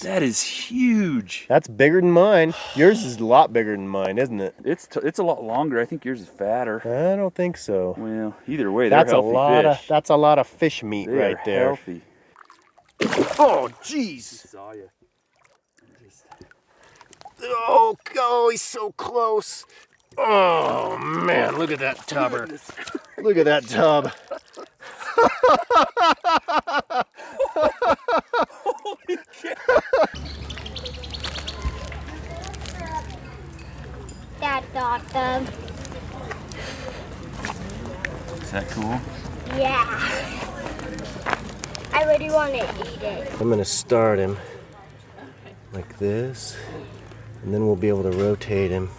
That is huge. That's bigger than mine. Yours is a lot bigger than mine, isn't it? It's a lot longer. I think yours is fatter. I don't think so. Well, either way, they're healthy fish. That's a lot of fish meat They right are there. Healthy. Oh, jeez. Saw you. Oh, he's so close. Oh, man, look at that tubber. Look at that tub. Holy cow. That's awesome. Is that cool? Yeah. I really want to eat it. I'm going to start him like this, and then we'll be able to rotate him,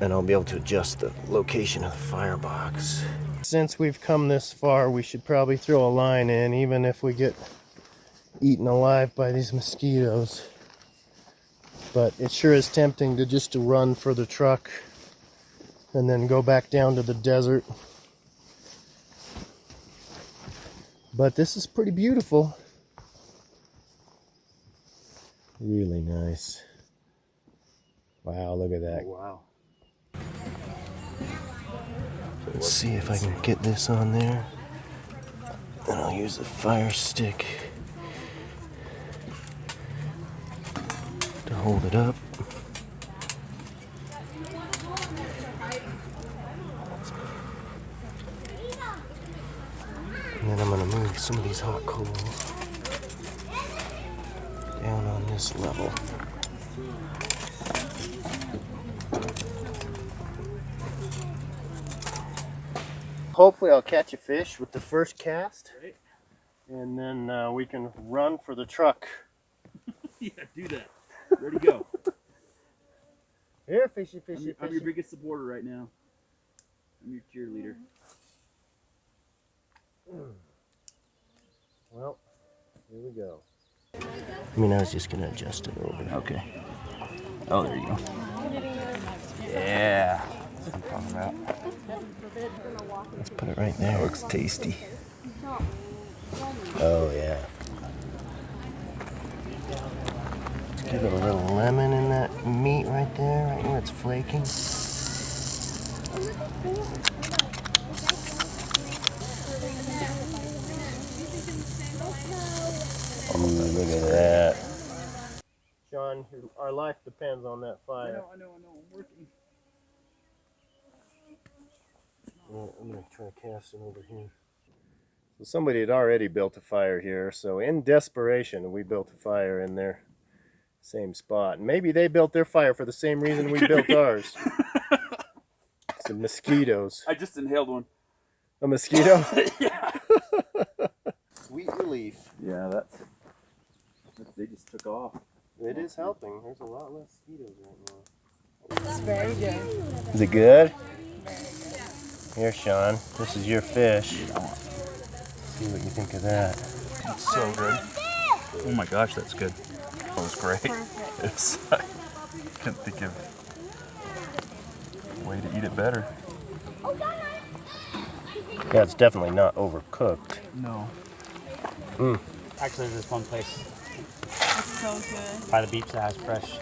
and I'll be able to adjust the location of the firebox. Since we've come this far, we should probably throw a line in, even if we get eaten alive by these mosquitoes. But it sure is tempting to just run for the truck and then go back down to the desert. But this is pretty beautiful. Really nice. Wow, look at that. Oh, wow. Let's see if I can get this on there. And I'll use the fire stick to hold it up. And then I'm going to move some of these hot coals down on this level. Hopefully I'll catch a fish with the first cast, and then we can run for the truck. Yeah, do that. Ready, go. Here, fishy, fishy, fishy. I'm your biggest supporter right now. I'm your cheerleader. Well, here we go. I mean, I was just going to adjust it over. Okay. Oh, there you go. Yeah. That's what I'm talking about. Let's put it right there. That looks tasty. Oh, yeah. Let's give it a little lemon in that meat right there, right where it's flaking. Ooh, look at that. Sean, our life depends on that fire. I know, I'm working. I'm going to try to cast it over here. So somebody had already built a fire here, so in desperation we built a fire in their same spot. And maybe they built their fire for the same reason we built ours. It's the mosquitoes. I just inhaled one. A mosquito? Yeah. Sweet relief. Yeah, that's they just took off. It is helping. There's a lot less mosquitoes right now. It's very good. Is it good? Here, Sean, this is your fish. See what you think of that. It's so good. Oh my gosh, that's good. That was great. It's, I couldn't think of a way to eat it better. Yeah, it's definitely not overcooked. No. Actually, there's one place It's so good. by the beach that has fresh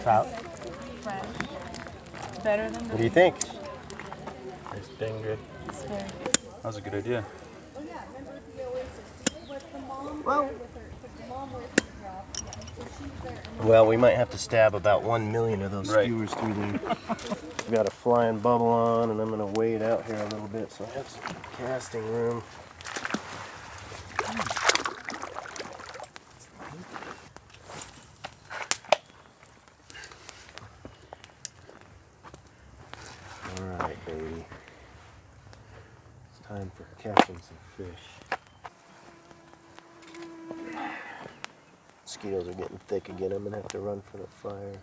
trout. Fresh. Better than What do you think? It's dang good. It's very good. That was a good idea. Well, we might have to stab about 1 million of those Right. skewers through there. We've got a flying bubble on, and I'm going to wade out here a little bit so I have some casting room. Alright, baby. It's time for catching some fish. Mosquitoes are getting thick again. I'm going to have to run for the fire.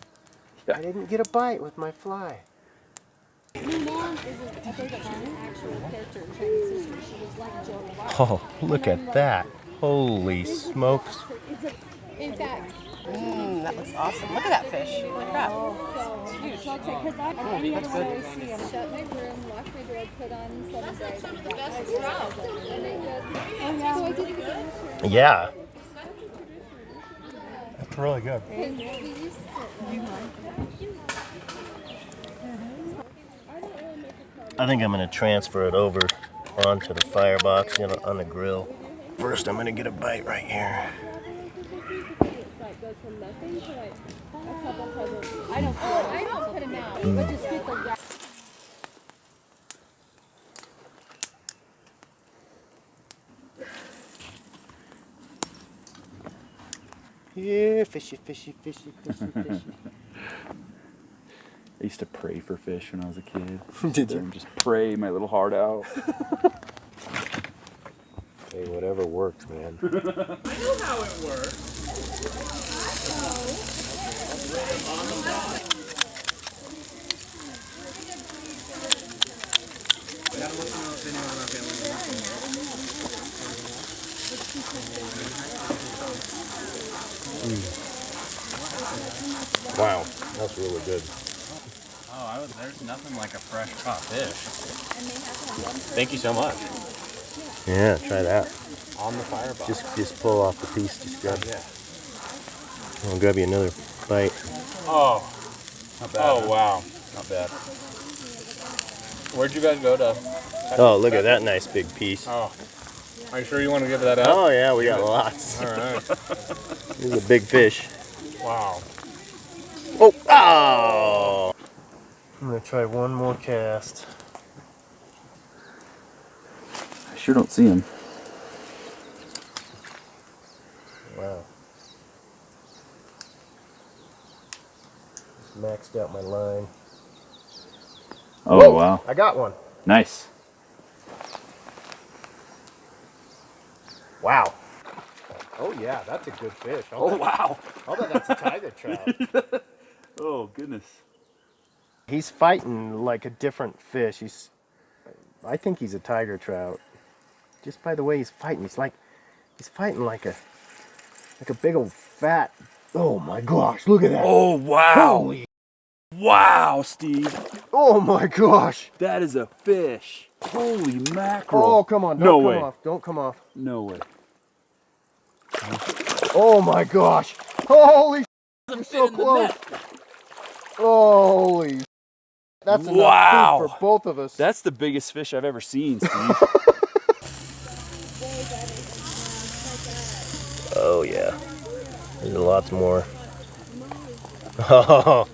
Yeah. I didn't get a bite with my fly. Oh, look at that. Holy smokes. In fact, that looks awesome. Look at that fish. Look at that. It's huge. That's good. Shut my room, lock my door, put on some Yeah. Really good. I think I'm gonna transfer it over onto the firebox, you know, on the grill. First, I'm gonna get a bite right here. I don't put them out, but just get the Yeah, fishy, fishy, fishy, fishy, fishy. I used to pray for fish when I was a kid. Did Sit there you? and just pray my little heart out. Hey, whatever works, man. I know how it works. Wow, that's really good. Oh, there's nothing like a fresh caught fish. Thank you so much. Yeah, try that. On the firebox. Just pull off the piece. Just grab it. I'll grab you another bite. Oh. Not bad. Oh, wow. Not bad. Where'd you guys go to? Oh, look at that nice big piece. Oh. Are you sure you want to give that up? Oh yeah, we got lots. All right. This is a big fish. Wow. Oh! Oh! I'm gonna try one more cast. I sure don't see him. Wow. Just maxed out my line. Oh, Whoa, wow. I got one. Nice. Wow. Oh yeah, that's a good fish. Wow. I'll bet that's a tiger trout. Oh, goodness. He's fighting like a different fish. I think he's a tiger trout. Just by the way he's fighting, he's fighting like a big old fat. Oh my gosh, look at that. Oh, wow. Holy. Wow, Steve. Oh my gosh. That is a fish. Holy mackerel. Oh, come on. No Don't way. come off. Don't come off. No way. Oh my gosh. Holy shit, I'm so close. Holy. That's enough Wow. food for both of us. That's the biggest fish I've ever seen, Steve. Oh yeah. There's lots more. Oh.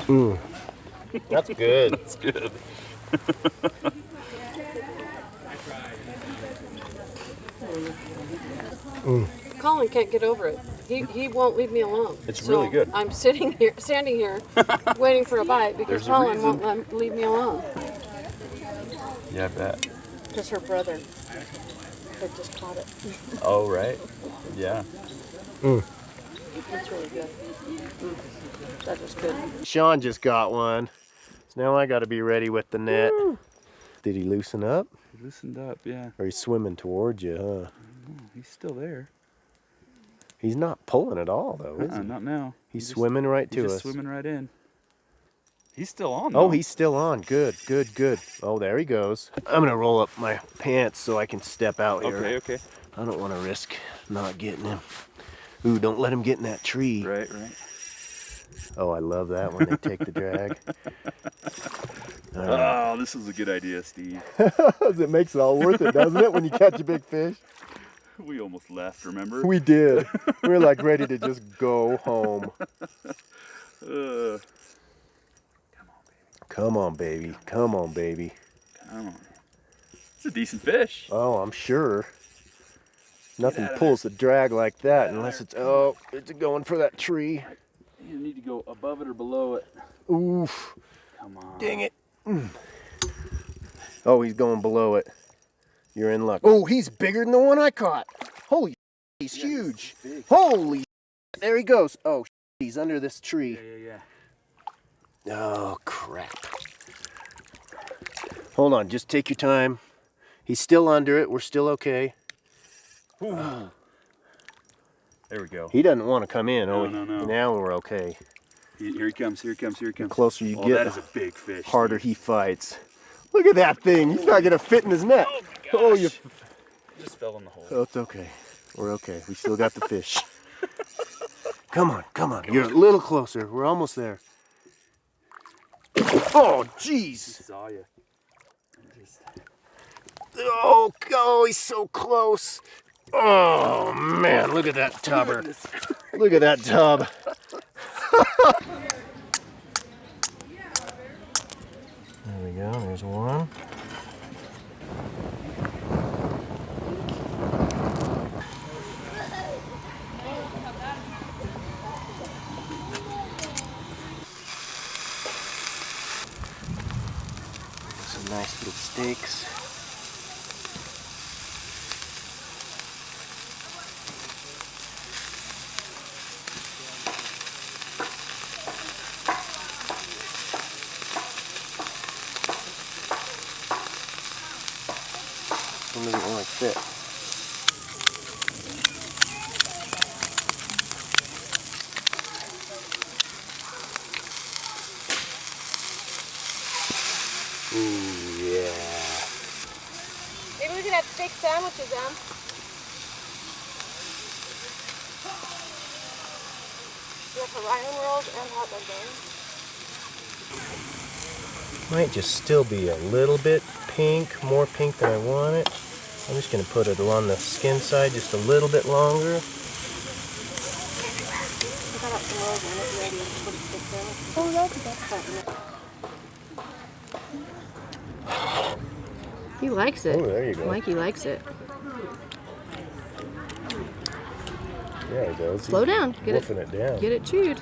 Mm. That's good. That's good. Colin can't get over it. He won't leave me alone. It's So really good. I'm standing here, waiting for a bite because There's a Colin reason. won't leave me alone. Yeah, I bet. Because her brother had just caught it. Oh, right. Yeah. That's really good. That was good. Sean just got one. So now I got to be ready with the net. Woo. Did he loosen up? He loosened up, yeah. Or he's swimming towards you, huh? Oh, he's still there. He's not pulling at all, though, is he? Not now. He's swimming right to He's us. just swimming right in. He's still on, Oh, though. he's still on. Good, good, good. Oh, there he goes. I'm going to roll up my pants so I can step out here. Okay, okay. I don't want to risk not getting him. Ooh, don't let him get in that tree. Right, right. Oh, I love that when they take the drag. Oh, this is a good idea, Steve. It makes it all worth it, doesn't it, when you catch a big fish? We almost left, remember? We did. We were like ready to just go home. Come on, baby. Come on, baby. Come on. It's a decent fish. Oh, I'm sure. Nothing pulls the drag like that unless it's going for that tree. You need to go above it or below it. Oof. Come on. Dang it. Oh, he's going below it. You're in luck. Oh, he's bigger than the one I caught. Holy he's huge. Holy there he goes. Oh, he's under this tree. Yeah. Oh, crap. Hold on, just take your time. He's still under it. We're still okay. There we go. He doesn't want to come in. No, Oh, no. now we're okay. Here he comes, here he comes, here he comes. The closer you Oh, get, that is a big fish. harder he fights. Look at that thing. He's not gonna fit in his net. Oh, you. Just fell in the hole. Oh, it's okay. We're okay. We still got the fish. Come on, come on. You're a little closer. We're almost there. Oh, jeez. Saw you. Oh, oh, he's so close. Oh, man, look at that tubber. Look at that tub. There we go, there's one. Some nice little steaks. One doesn't really fit. Ooh, yeah. Maybe we could have steak sandwiches, Em. You have Hawaiian rolls and hot dog buns. Might just still be a little bit pink, more pink than I want it. I'm just going to put it along the skin side just a little bit longer. I got out some rolls and it's ready to put a steak sandwich. Oh, that's He likes it. Oh, there you go. Mikey likes it. There it goes. Slow down. Get Wolfing it down. Get it chewed.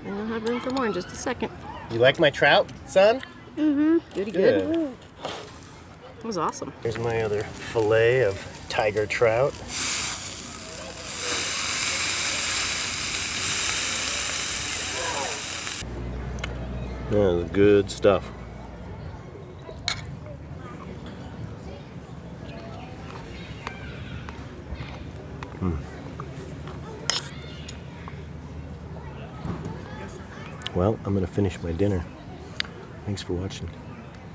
And you'll have room for more in just a second. You like my trout, son? Mm-hmm. Goody good. That was awesome. Here's my other fillet of tiger trout. That is good stuff. Well, I'm going to finish my dinner. Thanks for watching.